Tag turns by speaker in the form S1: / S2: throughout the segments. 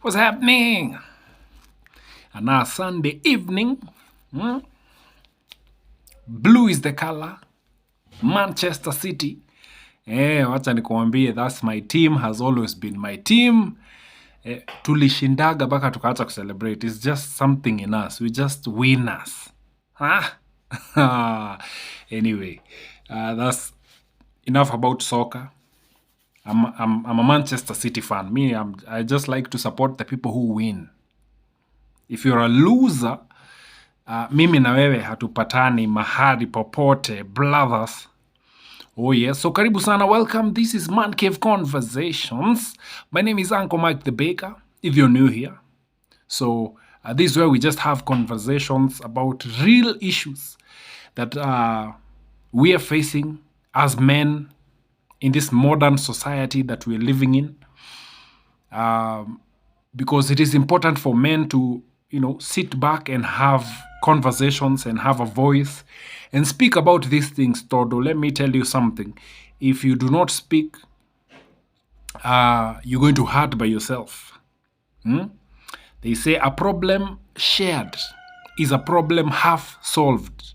S1: What's happening? And now Sunday evening, blue is the color. Manchester City. Wacha nikuambie, that's my team, has always been my team. Tulishindaga baka tukaacha celebrate. It's just something in us. We just winners. Anyway, that's enough about soccer. I'm a Manchester City fan. I just like to support the people who win. If you're a loser, mimi na wewe hatupatani mahali popote, brothers. Oh yes, so karibu sana, welcome. This is Man Cave Conversations. My name is Uncle Mike the Baker, if you're new here. So this is where we just have conversations about real issues that we are facing as men in this modern society that we're living in. Because it is important for men to, sit back and have conversations and have a voice and speak about these things, Todo. Let me tell you something. If you do not speak, you're going to hurt by yourself. They say a problem shared is a problem half solved.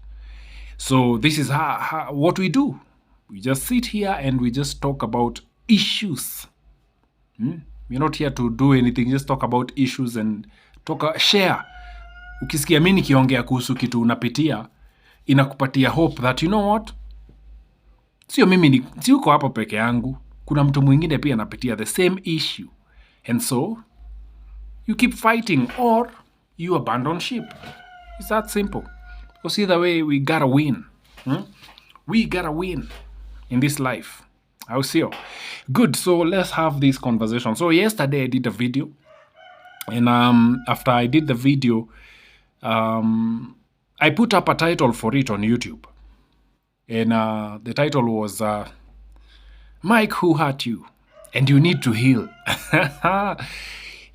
S1: So this is what we do. We just sit here and we just talk about issues. We're not here to do anything, just talk about issues and share. Ukisikia mimi nikiongea kuhusu kitu unapitia, inakupatia hope that you know what? Sio mimi uko hapo peke yangu. Kuna mtu mwingine pia anapitia the same issue. And so you keep fighting or you abandon ship. It's that simple. Because either way we gotta win. We gotta win in this life. I'll see you. Good, so let's have this conversation. So yesterday I did a video. And after I did the video, I put up a title for it on YouTube. And the title was Mike, Who Hurt You? And You Need to Heal.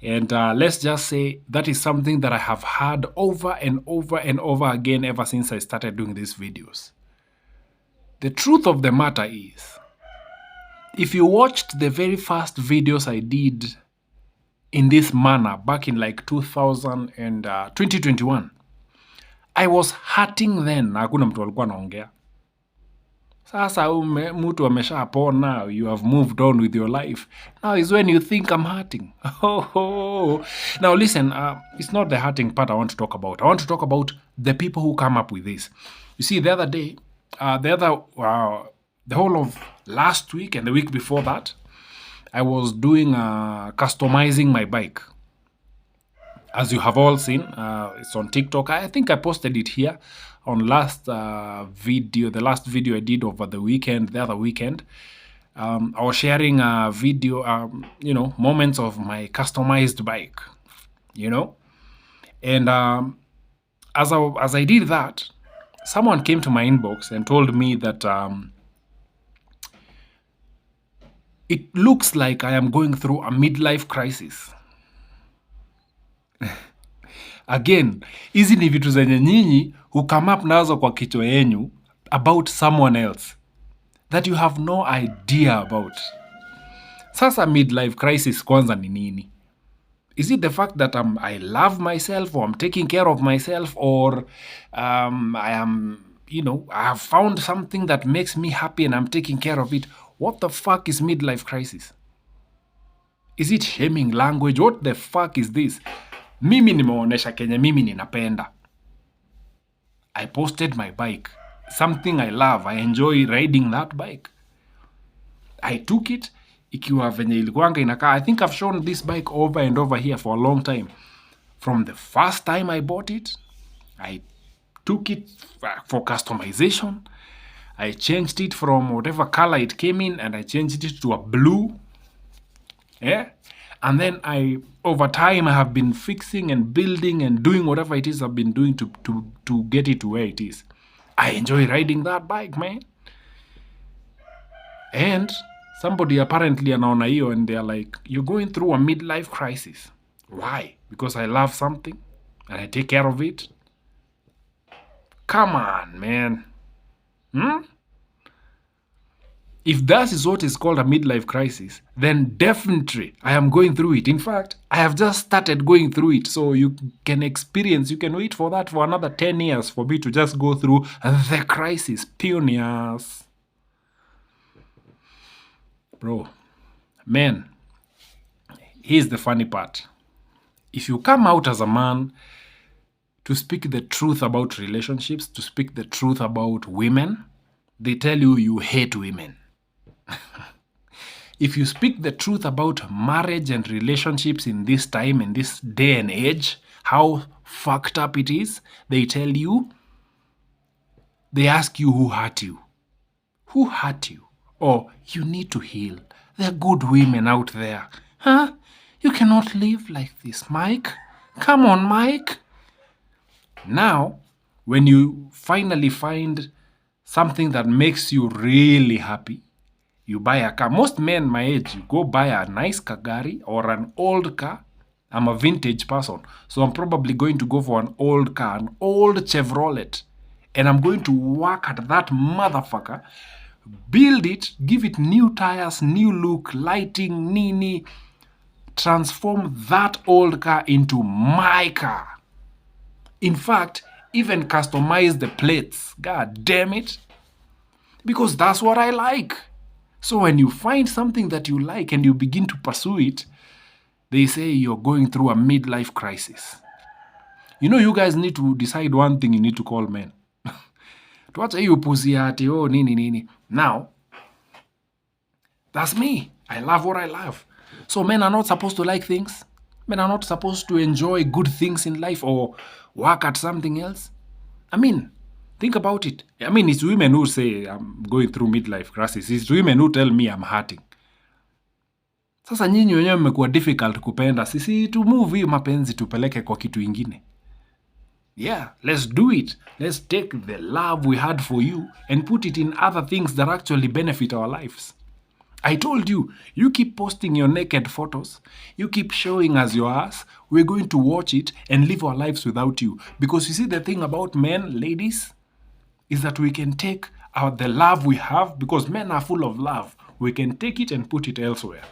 S1: And let's just say that is something that I have heard over and over and over again ever since I started doing these videos. The truth of the matter is, if you watched the very first videos I did in this manner back in like 2021, I was hurting then. Hakuna mtu alikuwa anaongea. Sasa mtu ameshapona, you have moved on with your life. Now is when you think I'm hurting. Now listen, it's not the hurting part I want to talk about. I want to talk about the people who come up with this. You see, the other day, the whole of last week and the week before that, I was doing customizing my bike. As you have all seen, it's on TikTok. I think I posted it here on the last video I did over the other weekend. I was sharing a video, moments of my customized bike, And as I did that, someone came to my inbox and told me that it looks like I am going through a midlife crisis. Again, hizi ni vitu zenye nyinyi who come up nazo kwa kichwa yenyu about someone else that you have no idea about. Sasa midlife crisis kwanza ni nini? Is it the fact that I love myself or I'm taking care of myself or I am, I have found something that makes me happy and I'm taking care of it? What the fuck is midlife crisis? Is it shaming language? What the fuck is this? Mimi nimeonesha kenye mimi ninapenda. I posted my bike. Something I love. I enjoy riding that bike. I took it. Ikiwa venye ilikuanga inakaa. I think I've shown this bike over and over here for a long time. From the first time I bought it, I took it for customization. I changed it from whatever color it came in and I changed it to a blue. Yeah. And then over time, I have been fixing and building and doing whatever it is I've been doing to get it to where it is. I enjoy riding that bike, man. And somebody apparently anaona hiyo and they're like, you're going through a midlife crisis. Why? Because I love something and I take care of it? Come on, man. If that is what is called a midlife crisis, then definitely I am going through it. In fact, I have just started going through it. So you can wait for that for another 10 years for me to just go through the crisis. Pioneers. Bro, man, here's the funny part. If you come out as a man to speak the truth about relationships, to speak the truth about women, they tell you hate women. If you speak the truth about marriage and relationships in this time, in this day and age, how fucked up it is, they ask you who hurt you. Who hurt you? Or you need to heal. There are good women out there. Huh? You cannot live like this, Mike. Come on, Mike. Now, when you finally find something that makes you really happy, you buy a car. Most men my age, you go buy a nice Kagari or an old car. I'm a vintage person, so I'm probably going to go for an old car, an old Chevrolet. And I'm going to work at that motherfucker, build it, give it new tires, new look, lighting, nini, transform that old car into my car. In fact, even customize the plates. God damn it. Because that's what I like. So when you find something that you like and you begin to pursue it, they say you're going through a midlife crisis. You know, you guys need to decide one thing you need to call men. Tuache hiyo pussy ati, oh, nini. Now, that's me. I love what I love. So men are not supposed to like things. Men are not supposed to enjoy good things in life or work at something else. I mean, think about it. I mean, it's women who say I'm going through midlife crisis. It's women who tell me I'm hurting. Sasa nyinyi wenyewe mmekuwa difficult kupenda. Sisi to move hii mapenzi tupeleke kwa kitu ingine. Yeah, let's do it. Let's take the love we had for you and put it in other things that actually benefit our lives. I told you, you keep posting your naked photos, you keep showing us your ass, we're going to watch it and live our lives without you. Because you see, the thing about men, ladies, is that we can take the love we have, because men are full of love. We can take it and put it elsewhere.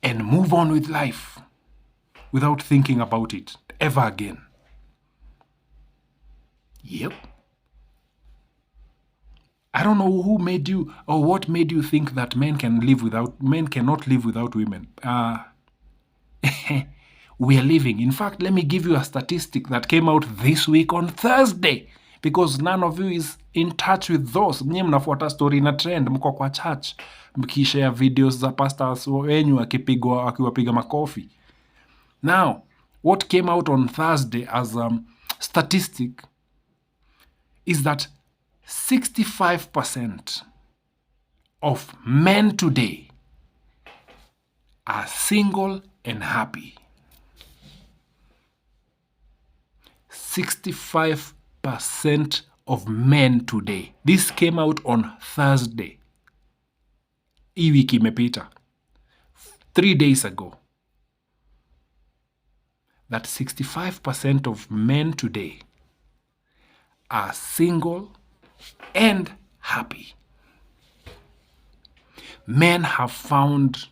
S1: And move on with life without thinking about it ever again. Yep. I don't know who made you or what made you think that men cannot live without women. We are living. In fact, let me give you a statistic that came out this week on Thursday, because none of you is in touch with those. Nyinyi mnafuata story na trend, mko kwa church, mkishare videos za pastors wenyu akiwapiga makofi. Now, what came out on Thursday as a statistic is that 65% of men today are single and happy. 65% of men today. This came out on Thursday. Hii wiki imepita. 3 days ago. That 65% of men today are single and happy. Men have found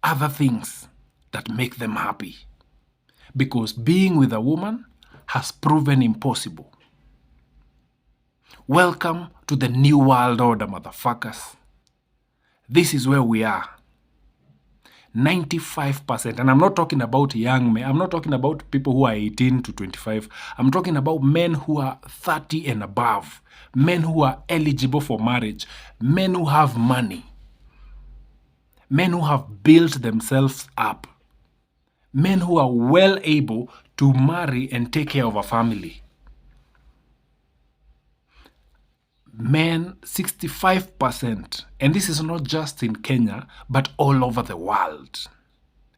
S1: other things that make them happy, because being with a woman has proven impossible. Welcome to the new world order, motherfuckers. This is where we are. 95%, and I'm not talking about young men. I'm not talking about people who are 18 to 25. I'm talking about men who are 30 and above. Men who are eligible for marriage. Men who have money. Men who have built themselves up. Men who are well able to marry and take care of a family. Men, 65%, and this is not just in Kenya, but all over the world.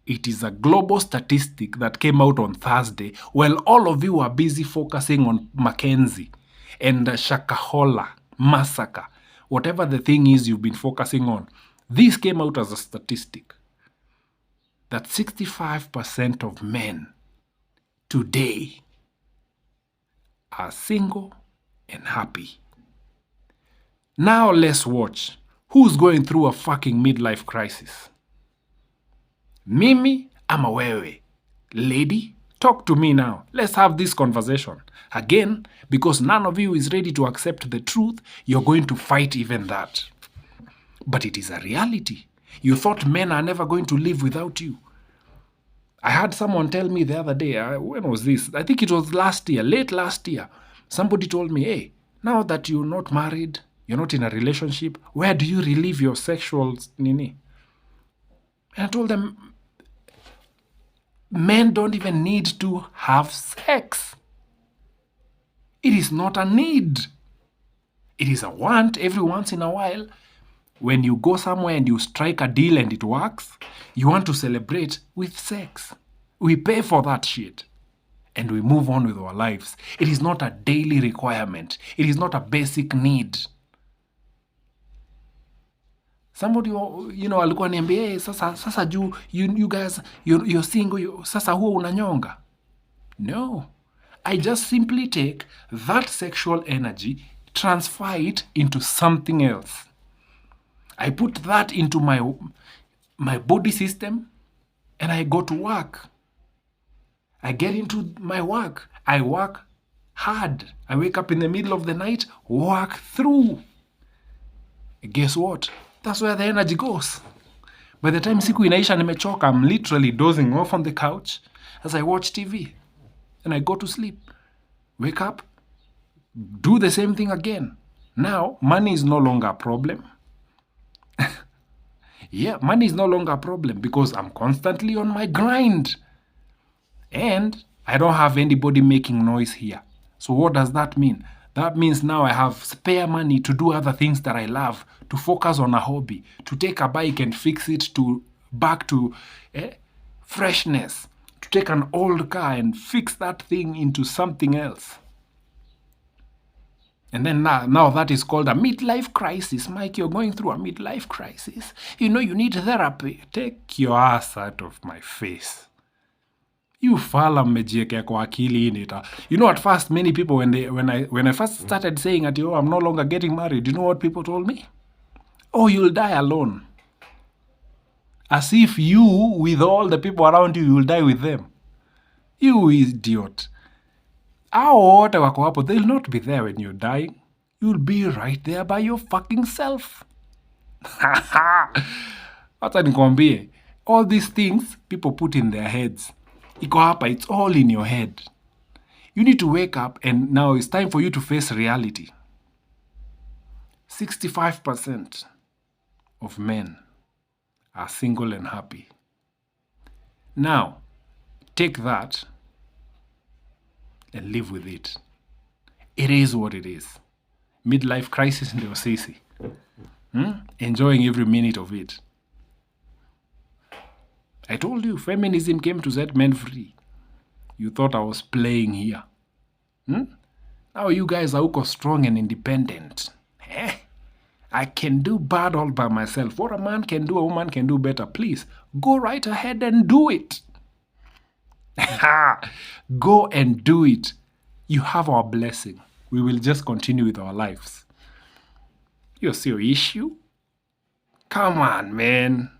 S1: It is a global statistic that came out on Thursday, while all of you are busy focusing on Mackenzie and Shakahola, massacre, whatever the thing is you've been focusing on. This came out as a statistic that 65% of men today are single and happy. Now let's watch who's going through a fucking midlife crisis. Mimi ama wewe? Lady, talk to me now. Let's have this conversation. Again, because none of you is ready to accept the truth, you're going to fight even that. But it is a reality. You thought men are never going to live without you. I had someone tell me the other day, when was this? I think it was last year, late last year. Somebody told me, hey, now that you're not married, you're not in a relationship, where do you relieve your sexual nini? And I told them, men don't even need to have sex. It is not a need. It is a want every once in a while. When you go somewhere and you strike a deal and it works, you want to celebrate with sex. We pay for that shit. And we move on with our lives. It is not a daily requirement. It is not a basic need. Somebody, alikuwa niambia, hey, sasa juu, you guys, you're single, sasa huo unanyonga. No. I just simply take that sexual energy, transfer it into something else. I put that into my body system and I go to work. I get into my work. I work hard. I wake up in the middle of the night, work through. Guess what? That's where the energy goes. By the time siku inaisha nimechoka, I'm literally dozing off on the couch as I watch TV. And I go to sleep. Wake up, do the same thing again. Now, money is no longer a problem. Yeah, money is no longer a problem because I'm constantly on my grind. And I don't have anybody making noise here. So what does that mean? That means now I have spare money to do other things that I love, to focus on a hobby, to take a bike and fix it back to freshness, to take an old car and fix that thing into something else. And then now that is called a midlife crisis. Mike, you're going through a midlife crisis. You need therapy. Take your ass out of my face. You fala mmejiekea kwa akili in it. At first many people when I first started saying that I'm no longer getting married, you know what people told me? Oh, you'll die alone. As if you, with all the people around you, you'll die with them. You idiot. Hao wote wako hapo, they'll not be there when you're dying. You'll be right there by your fucking self. Hata nikwambie, all these things people put in their heads. Iko hapa, it's all in your head. You need to wake up and now it's time for you to face reality. 65% of men are single and happy. Now, take that and live with it. It is what it is. Midlife crisis ndio sisi. Enjoying every minute of it. I told you, feminism came to set men free. You thought I was playing here. Now you guys are uko strong and independent. I can do bad all by myself. What a man can do, a woman can do better. Please, go right ahead and do it. Go and do it. You have our blessing. We will just continue with our lives. You see your issue? Come on, man.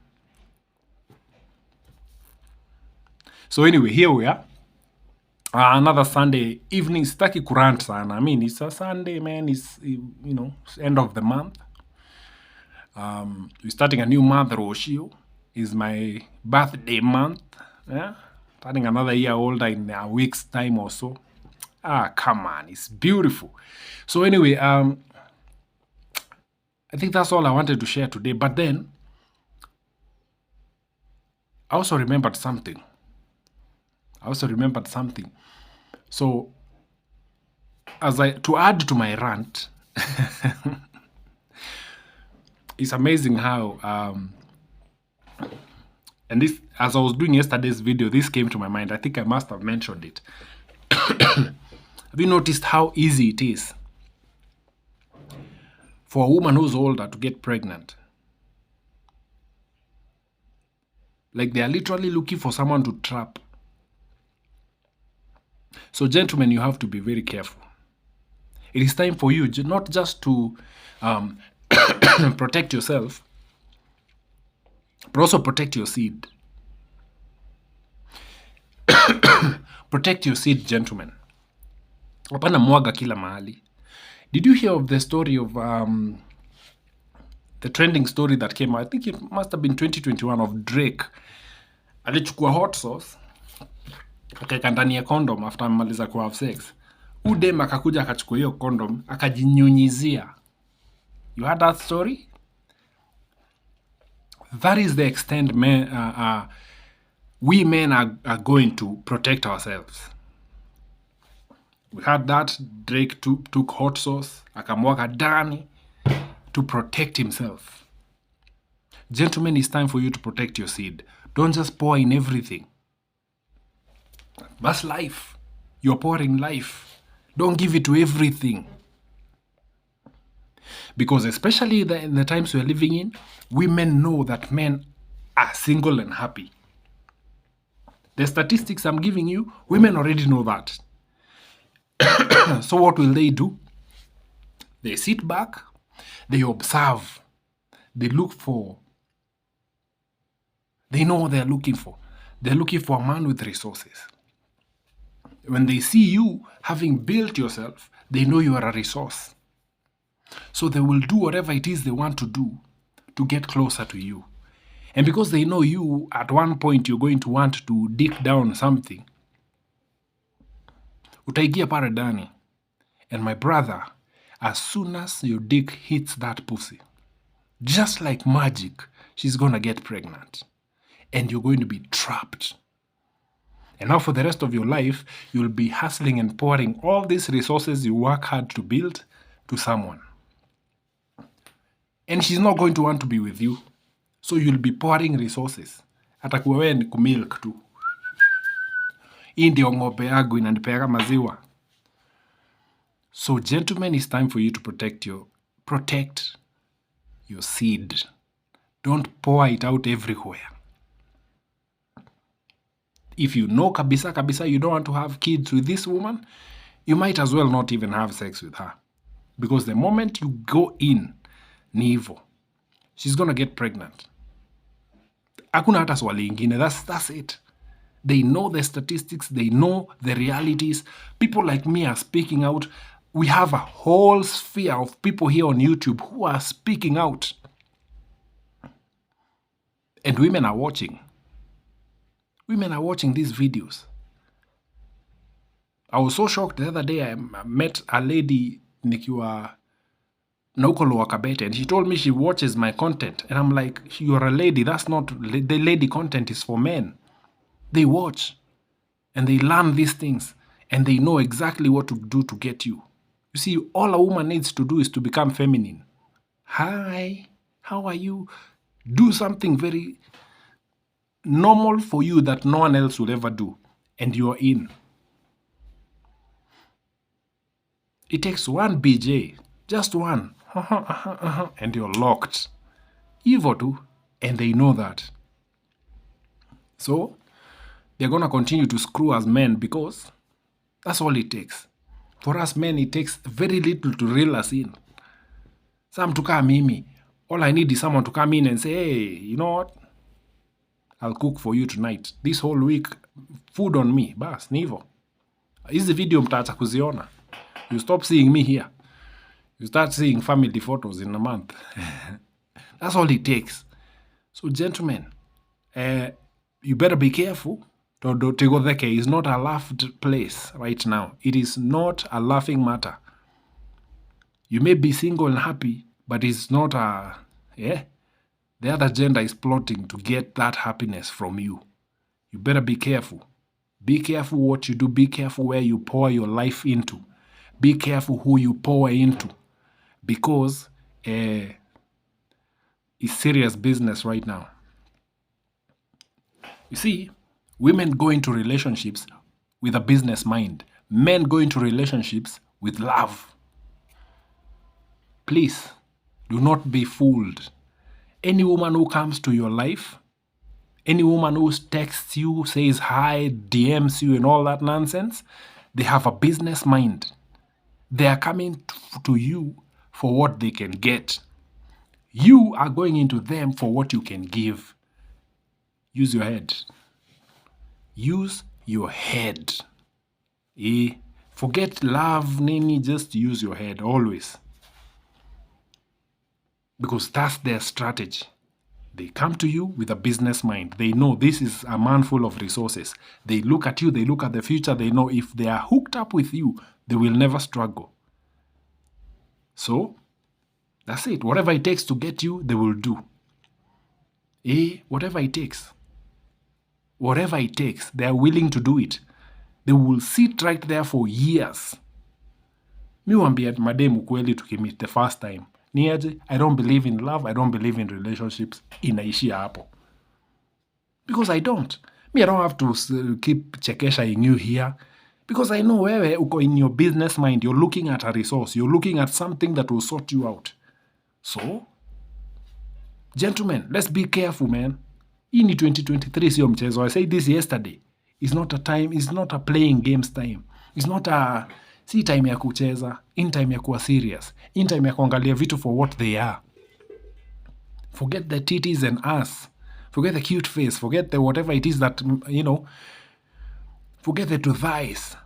S1: So anyway, here we are. Another Sunday evening. Sitaki kurant sana. I mean, it's a Sunday, man. It's, end of the month. We're starting a new month, Roshio. It's my birthday month. Yeah? Turning another year older in a week's time or so. Come on. It's beautiful. So anyway, I think that's all I wanted to share today. But then, I also remembered something. So, to add to my rant, it's amazing how, and this, as I was doing yesterday's video, this came to my mind. I think I must have mentioned it. Have you noticed how easy it is for a woman who's older to get pregnant? Like they are literally looking for someone to trap. So gentlemen, you have to be very careful. It is time for you not just to protect yourself, but also protect your seed. Protect your seed, gentlemen. Hapana mwaga kila mahali. Did you hear of the story of the trending story that came out? I think it must have been 2021, of Drake. Alichukua hot sauce akaeka ndani ya condom after amaliza ku have sex. Udem akakuja akachukua hiyo condom akajinyunyizia. You heard that story? That is the extent we men are going to protect ourselves. We had that. Drake took hot sauce akamwaga ndani to protect himself. Gentlemen, it's time for you to protect your seed. Don't just pour in everything. That's life. You're pouring life. Don't give it to everything. Because especially in the times we're living in, women know that men are single and happy. The statistics I'm giving you, women already know that. So what will they do? They sit back, they observe, they look for, they know what they're looking for. They're looking for a man with resources. When they see you having built yourself, they know you are a resource. So they will do whatever it is they want to do to get closer to you. And because they know you, at one point you're going to want to dig down something, utaigia pale ndani. And my brother, as soon as your dick hits that pussy, just like magic, she's gonna get pregnant. And you're going to be trapped. And now for the rest of your life, you'll be hustling and pouring all these resources you work hard to build to someone. And she's not going to want to be with you. So you'll be pouring resources. Atakuwa wewe ni kumilk tu. Hii ndio ng'ombe yangu inanipeaga maziwa. So gentlemen, it's time for you to protect your seed. Don't pour it out everywhere. If you know kabisa you don't want to have kids with this woman, you might as well not even have sex with her. Because the moment you go in, ni hivyo. She's gonna get pregnant. Hakuna hata swali ingine. That's it. They know the statistics. They know the realities. People like me are speaking out. We have a whole sphere of people here on YouTube who are speaking out. And women are watching. Women are watching these videos. I was so shocked the other day. I met a lady nikiwa na huko Lower Kabete, and she told me she watches my content. And I'm like, you're a lady. That's not, the lady content is for men. They watch and they learn these things and they know exactly what to do to get you. You see, all a woman needs to do is to become feminine. Hi, how are you? Do something very normal for you that no one else will ever do, and you're in. It takes one BJ, just one, and you're locked. Hivyo tu, and they know that. So they're gonna continue to screw us men because that's all it takes. For us men, it takes very little to reel us in. Some to come mimi. All I need is someone to come in and say, hey, you know what? I'll cook for you tonight. This whole week, food on me. Bas, ni hivyo. Hizi video mtaacha kuziona. You stop seeing me here. You start seeing family photos in a month. That's all it takes. So gentlemen, you better be careful. Tegodheke is not a laughed place right now. It is not a laughing matter. You may be single and happy, but it's not a... The other gender is plotting to get that happiness from you. You better be careful. Be careful what you do. Be careful where you pour your life into. Be careful who you pour into. Because it's serious business right now. You see, women go into relationships with a business mind. Men go into relationships with love. Please, do not be fooled. Any woman who comes to your life, any woman who texts you, says hi, DMs you and all that nonsense, they have a business mind. They are coming to you for what they can get. You are going into them for what you can give. Use your head. Use your head. Forget love, nini, just use your head always. Because that's their strategy. They come to you with a business mind. They know this is a man full of resources. They look at you, they look at the future, they know if they are hooked up with you, they will never struggle. So, that's it. Whatever it takes to get you, they will do. Whatever it takes. Whatever it takes, they are willing to do it. They will sit right there for years. Mi wambia mademu kweli tukimit the first time. Ni aje, I don't believe in love, I don't believe in relationships. Inaishia hapo. Because I don't. Me, I don't have to keep chekeshaing you here. Because I know wewe uko in your business mind, you're looking at a resource, you're looking at something that will sort you out. So, gentlemen, let's be careful, man. Hii ni 2023 sio mchezo. I said this yesterday. It's not a time, it's not a playing games time. It's not a si time ya kucheza, in time ya kuwa serious. In time ya kuangalia vitu for what they are. Forget the titties and ass. Forget the cute face. Forget the whatever it is that, forget the two thighs.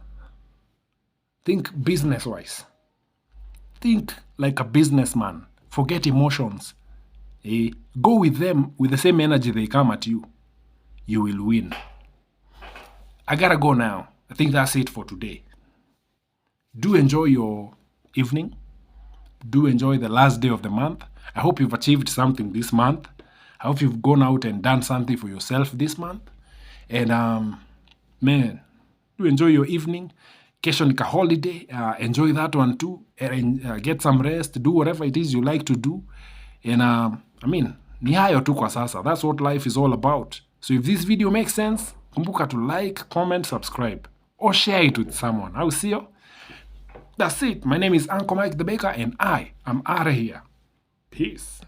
S1: Think business-wise. Think like a businessman. Forget emotions. Go with them with the same energy they come at you. You will win. I gotta go now. I think that's it for today. Do enjoy your evening. Do enjoy the last day of the month. I hope you've achieved something this month. I hope you've gone out and done something for yourself this month. And, man, do enjoy your evening. Kesho nika holiday. Enjoy that one too. And, get some rest. Do whatever it is you like to do. And, ni hayo tu kwa sasa. That's what life is all about. So if this video makes sense, kumbuka to like, comment, subscribe. Or share it with someone. I'll see you. That's it. My name is Uncle Mike the Baker and I am out of here. Peace.